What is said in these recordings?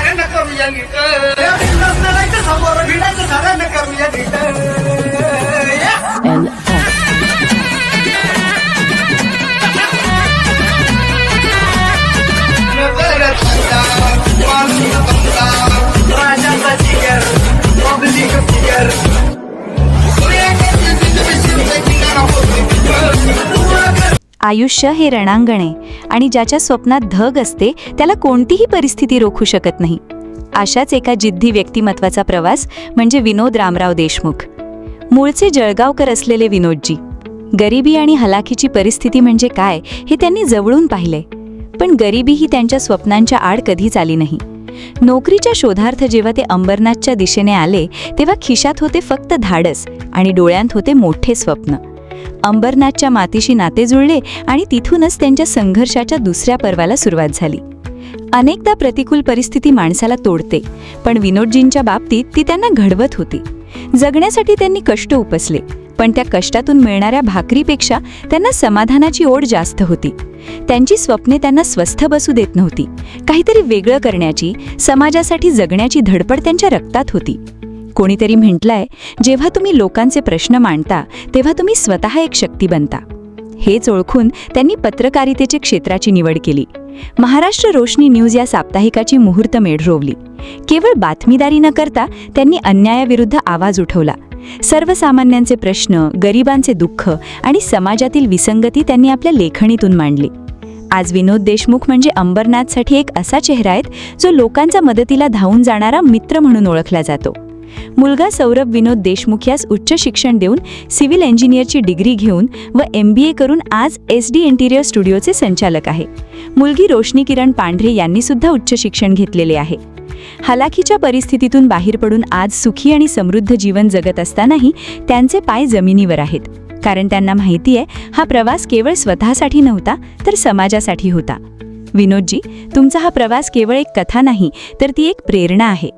सगळ्यांना करूया नीट, नसणाऱ्यांच्या समोर भिडाचं सगळ्यांना करूया नीट. राजाचा जिगर, पब्लिक फिगर. आयुष्य हे रणांगण आहे आणि ज्याच्या स्वप्नात धग असते त्याला कोणतीही परिस्थिती रोखू शकत नाही. अशाच एका जिद्दी व्यक्तिमत्वाचा प्रवास म्हणजे विनोद रामराव देशमुख. मूळचे जळगावकर असलेले विनोदजी गरिबी आणि हलाखीची परिस्थिती म्हणजे काय हे त्यांनी जवळून पाहिलंय. पण गरिबी ही त्यांच्या स्वप्नांच्या आड कधीच आली नाही. नोकरीच्या शोधार्थ जेव्हा ते अंबरनाथच्या दिशेने आले तेव्हा खिशात होते फक्त धाडस आणि डोळ्यांत होते मोठे स्वप्न. अंबरनाथच्या मातीशी नाते जुळले आणि तिथूनच त्यांच्या संघर्षाच्या दुसऱ्या पर्वाला सुरुवात झाली. अनेकदा प्रतिकूल परिस्थिती माणसाला तोडते, पण विनोदजींच्या बाबतीत ती त्यांना घडवत होती. जगण्यासाठी त्यांनी कष्ट उपसले, पण त्या कष्टातून मिळणाऱ्या भाकरीपेक्षा त्यांना समाधानाची ओढ जास्त होती. त्यांची स्वप्ने त्यांना स्वस्थ बसू देत नव्हती. काहीतरी वेगळं करण्याची, समाजासाठी जगण्याची धडपड त्यांच्या रक्तात होती. कोणीतरी म्हटलंय, जेव्हा तुम्ही लोकांचे प्रश्न मांडता तेव्हा तुम्ही स्वतः एक शक्ती बनता. हेच ओळखून त्यांनी पत्रकारितेच्या क्षेत्राची निवड केली. महाराष्ट्र रोशनी न्यूज या साप्ताहिकाची मुहूर्तमेढ रोवली. केवळ बातमीदारी न करता त्यांनी अन्यायाविरुद्ध आवाज उठवला. सर्वसामान्यांचे प्रश्न, गरिबांचे दुःख आणि समाजातील विसंगती त्यांनी आपल्या लेखणीतून मांडली. आज विनोद देशमुख म्हणजे अंबरनाथसाठी एक असा चेहरा आहे जो लोकांच्या मदतीला धावून जाणारा मित्र म्हणून ओळखला जातो. मुलगा सौरभ विनोद देशमुख यास उच्च शिक्षण देऊन सिव्हिल इंजिनियरची डिग्री घेऊन व MBA करून आज SD इंटिरियर स्टुडिओचे संचालक आहे. मुलगी रोशनी किरण पांढरे यांनी सुद्धा उच्च शिक्षण घेतलेले आहे. हलाखीच्या परिस्थितीतून बाहेर पडून आज सुखी आणि समृद्ध जीवन जगत असतानाही त्यांचे पाय जमिनीवर आहेत. कारण त्यांना माहिती आहे हा प्रवास केवळ स्वतःसाठी नव्हता तर समाजासाठी होता. विनोदजी, तुमचा हा प्रवास केवळ एक कथा नाही तर ती एक प्रेरणा आहे.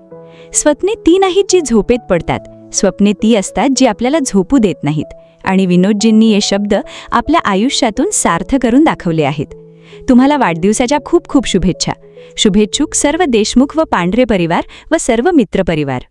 स्वप्ने ती नाहीत जी झोपेत पडतात, स्वप्ने ती असतात जी आपल्याला झोपू देत नाहीत. आणि विनोदजींनी हे शब्द आपल्या आयुष्यातून सार्थ करून दाखवले आहेत. तुम्हाला वाढदिवसाच्या खूप खूप शुभेच्छा. शुभेच्छुक सर्व देशमुख व पांढरे परिवार व सर्व मित्र परिवार.